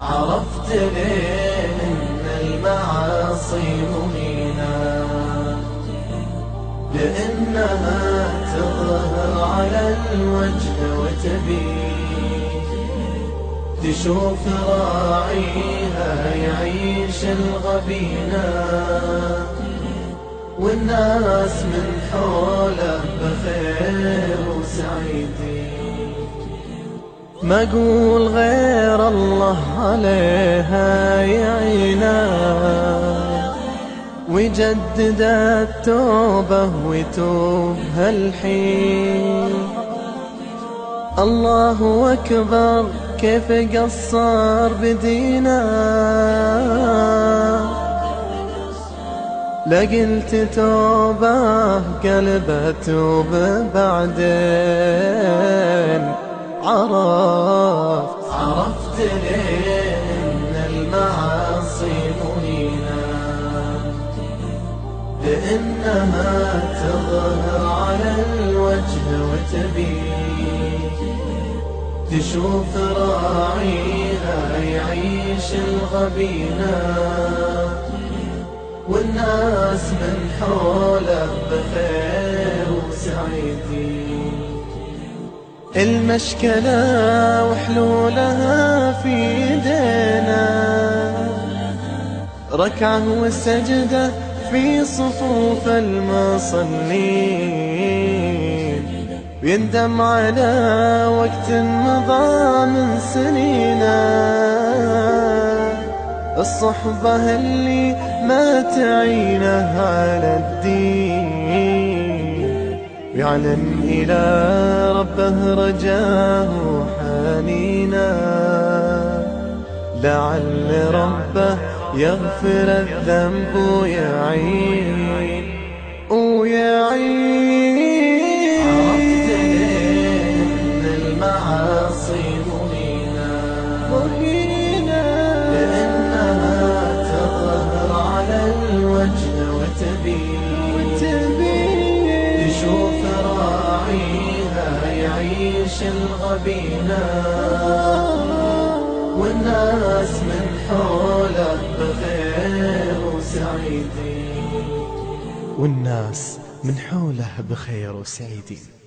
عرفت ليه إن المعاصي مهينة، لأنها تظهر على الوجه وتبين، تشوف راعيها يعيش الغبينة، والناس من حوله بخير وسعيدين. ما اقول غير الله عليها يعينا، ويجدد التوبة ويتوب هالحين. الله أكبر كيف قصر بدينا، لقلت توبة قلبه توب بعدين. عرفت ليه إن المعاصي مهينة، لأنها تظهر على الوجه وتبين، تشوف راعيها يعيش الغبينة، والناس من حوله بخير وسعيدين. المشكلة وحلولها في يدينا، ركعة والسجدة في صفوف المصلين، ويندم على وقت مضى من سنينا، الصحبة اللي ما تعينه على الدين، يعلن إلى ربه رجاه حنينا، لعل ربه يغفر الذنب ويعين. عرفت ليه إن المعاصي مهينة، لأنها تظهر على الوجه وتبين، تشوف راعيها يعيش الغبينة، والناس من حوله بخير وسعيدين. والناس من حوله بخير وسعيدين.